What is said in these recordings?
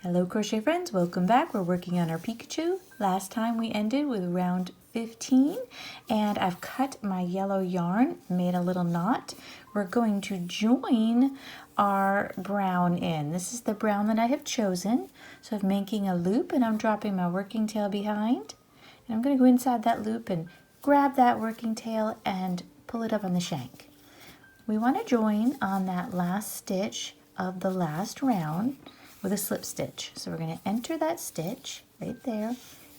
Hello crochet friends, welcome back. We're working on our Pikachu. Last time we ended with round 15 and I've cut my yellow yarn, made a little knot. We're going to join our brown in. This is the brown that I have chosen. So I'm making a loop and I'm dropping my working tail behind. And I'm going to go inside that loop and grab that working tail and pull it up on the shank. We want to join on that last stitch of the last round with a slip stitch. So we're going to enter that stitch right there,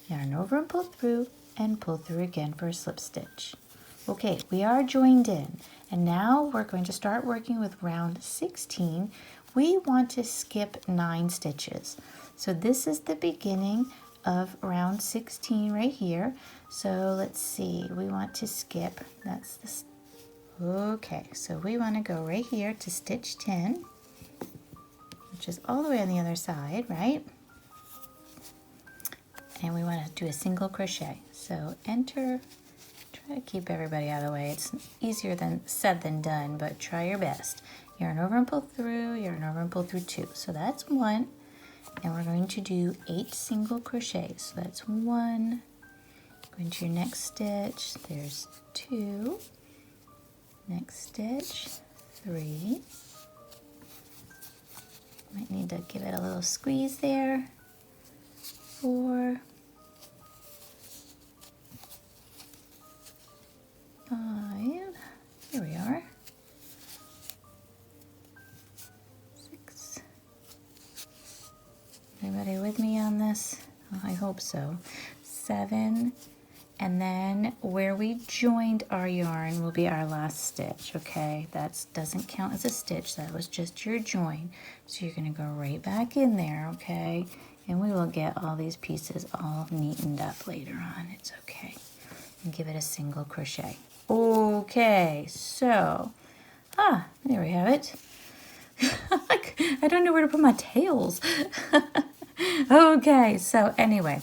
yarn over and pull through again for a slip stitch. Okay, we are joined in, and now we're going to start working with round 16. We want to skip 9 stitches. So this is the beginning of round 16 right here. So let's see, we want to skip, that's the, okay, so we want to go right here to stitch 10. Which is all the way on the other side, right? And we want to do a single crochet. So enter, try to keep everybody out of the way. It's easier than said than done, but try your best. Yarn over and pull through, yarn over and pull through 2. So that's 1. And we're going to do 8 single crochets. So that's 1. Go into your next stitch, there's 2. Next stitch, 3. Might need to give it a little squeeze there. 4, 5, here we are. 6. Everybody with me on this? Oh, I hope so. 7, and then where we joined our yarn will be our last stitch, okay? That doesn't count as a stitch, that was just your join. So you're gonna go right back in there, okay? And we will get all these pieces all neatened up later on, it's okay. And give it a single crochet. Okay, so, there we have it. I don't know where to put my tails. Okay, so anyway,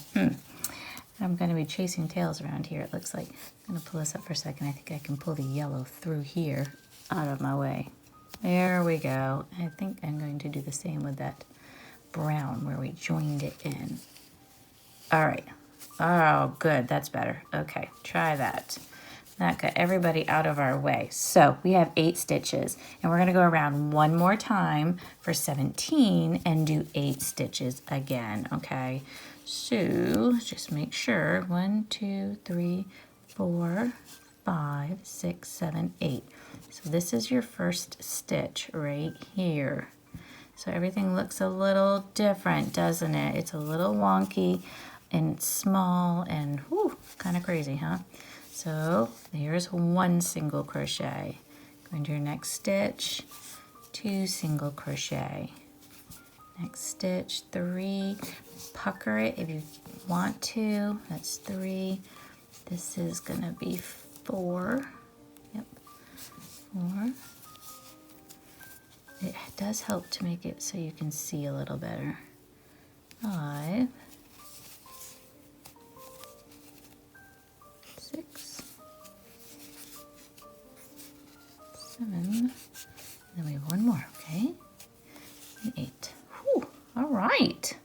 I'm going to be chasing tails around here, it looks like. I'm going to pull this up for a second. I think I can pull the yellow through here out of my way. There we go. I think I'm going to do the same with that brown where we joined it in. All right. Oh, good. That's better. Okay, try that. That got everybody out of our way. So we have 8 stitches, and we're going to go around one more time for 17 and do 8 stitches again, okay? So just make sure 1, 2, 3, 4, 5, 6, 7, 8. So this is your first stitch right here. So everything looks a little different, doesn't it? It's a little wonky and small and kind of crazy, huh? So here's 1 single crochet. Go into your next stitch, 2 single crochet. Next stitch, 3. Pucker it if you want to. That's 3. This is gonna be 4. Yep, 4. It does help to make it so you can see a little better. 5. 6. 7. And then we have 1 more, okay? And 8. Whew, all right.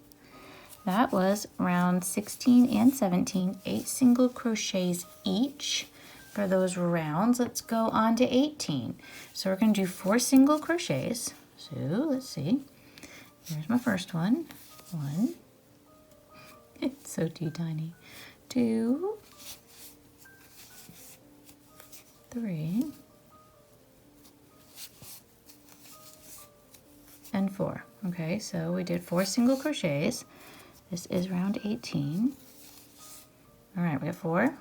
That was round 16 and 17, 8 single crochets each for those rounds. Let's go on to 18. So we're going to do 4 single crochets. So let's see. Here's my first one. 1. It's so tiny. 2. 3. And 4. Okay, so we did 4 single crochets. This is round 18. All right, we have 4.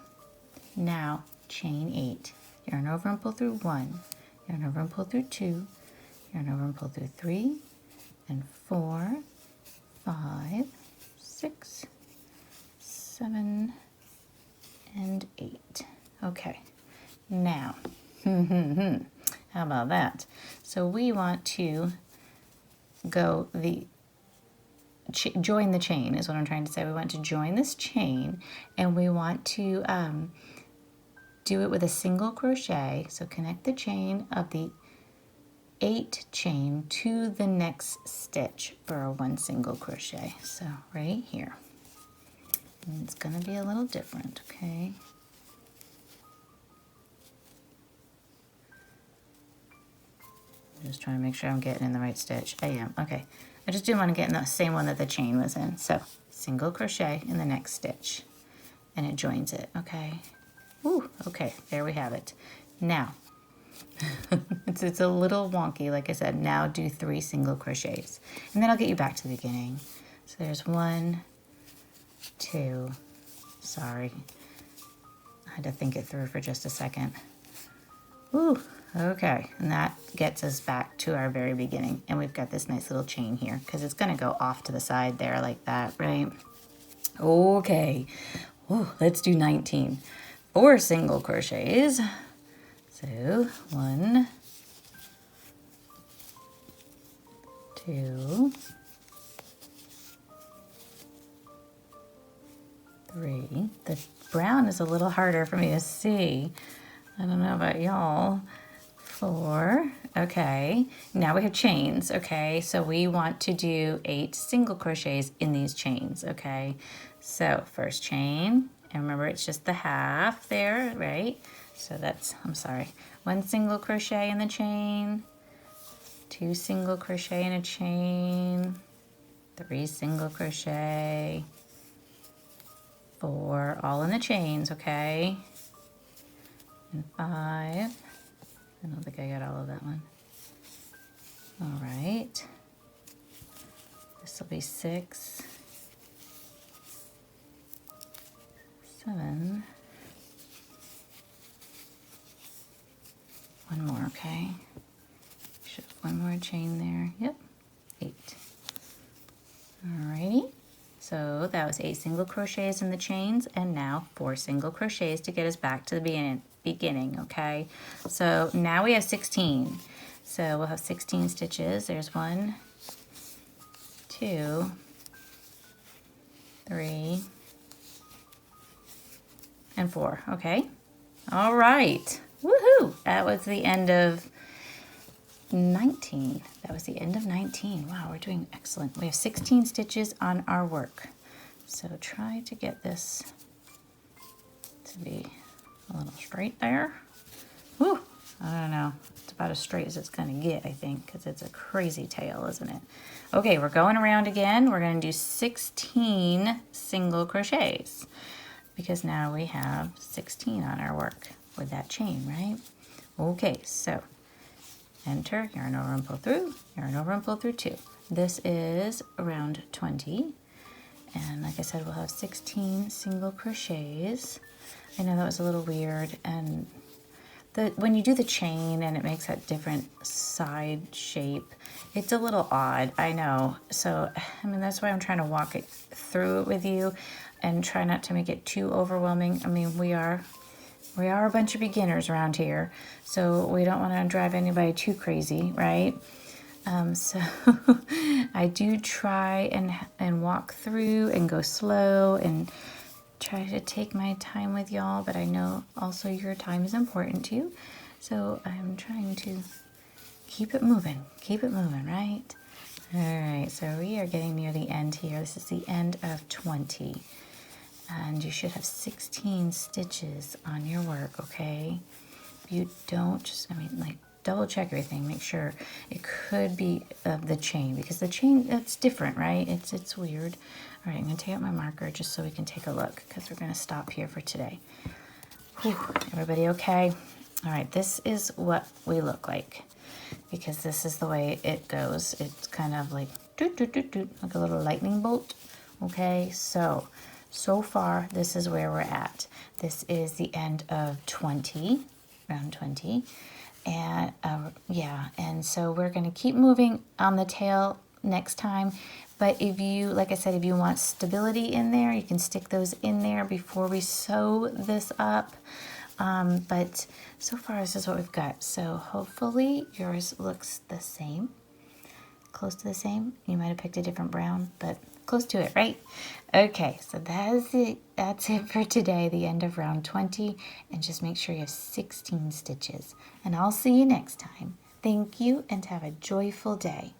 Now chain 8. Yarn over and pull through 1. Yarn over and pull through 2. Yarn over and pull through 3. And 4, 5, 6, 7, and 8. Okay, now, how about that? So we want to go join the chain is what I'm trying to say. We want to join this chain and we want to do it with a single crochet. So connect the chain of the 8 chain to the next stitch for a 1 single crochet. So right here. And it's going to be a little different, okay? I'm just trying to make sure I'm getting in the right stitch. I am, okay. I just didn't want to get in the same one that the chain was in. So single crochet in the next stitch and it joins it, okay? Ooh, okay, there we have it. Now, it's a little wonky, like I said. Now do 3 single crochets and then I'll get you back to the beginning. So there's 1, 2, sorry. I had to think it through for just a second. Ooh, okay, and that gets us back to our very beginning. And we've got this nice little chain here because it's gonna go off to the side there like that, right? Okay, ooh, let's do 19. 4 single crochets. So 1, 2, 3. The brown is a little harder for me to see. I don't know about y'all. 4. Okay. Now we have chains. Okay. So we want to do 8 single crochets in these chains. Okay. So first chain, and remember it's just the half there, right? So that's, I'm sorry, 1 single crochet in the chain, 2 single crochet in a chain, 3 single crochet, 4, all in the chains, okay? And 5, I don't think I got all of that one. All right, this will be 6, 7, 1 more, okay? Should have 1 more chain there. Yep, 8. Alrighty, so that was 8 single crochets in the chains, and now 4 single crochets to get us back to the beginning, okay? So now we have 16. So we'll have 16 stitches. There's 1, 2, 3, and 4, okay? All right. Woohoo! That was the end of 19. That was the end of 19. Wow, we're doing excellent. We have 16 stitches on our work. So try to get this to be a little straight there. Woo! I don't know. It's about as straight as it's going to get, I think, because it's a crazy tail, isn't it? Okay, we're going around again. We're going to do 16 single crochets because now we have 16 on our work with that chain, right? Okay, so enter, yarn over and pull through, yarn over and pull through 2. This is round 20, and like I said, we'll have 16 single crochets. I know that was a little weird, and when you do the chain and it makes that different side shape, it's a little odd, I know. So, I mean, that's why I'm trying to walk it through it with you and try not to make it too overwhelming. I mean, we are a bunch of beginners around here, so we don't want to drive anybody too crazy, right? So I do try and walk through and go slow and try to take my time with y'all, but I know also your time is important too. So I'm trying to keep it moving, right? All right, so we are getting near the end here. This is the end of 20. And you should have 16 stitches on your work, okay? If you don't, just, I mean, like, double check everything. Make sure it could be the chain, because the chain, that's different, right? It's weird. All right, I'm going to take out my marker just so we can take a look, because we're going to stop here for today. Whew, everybody okay? All right, this is what we look like, because this is the way it goes. It's kind of like, doot, doot, doot, doot, like a little lightning bolt, okay? So far, this is where we're at. This is the end of 20, round 20. And yeah, and so we're gonna keep moving on the tail next time. But if you, like I said, if you want stability in there, you can stick those in there before we sew this up. But so far, this is what we've got. So hopefully yours looks the same, close to the same. You might have picked a different brown, but close to it, right? Okay, so that's it for today, the end of round 20, and just make sure you have 16 stitches. And I'll see you next time. Thank you and have a joyful day.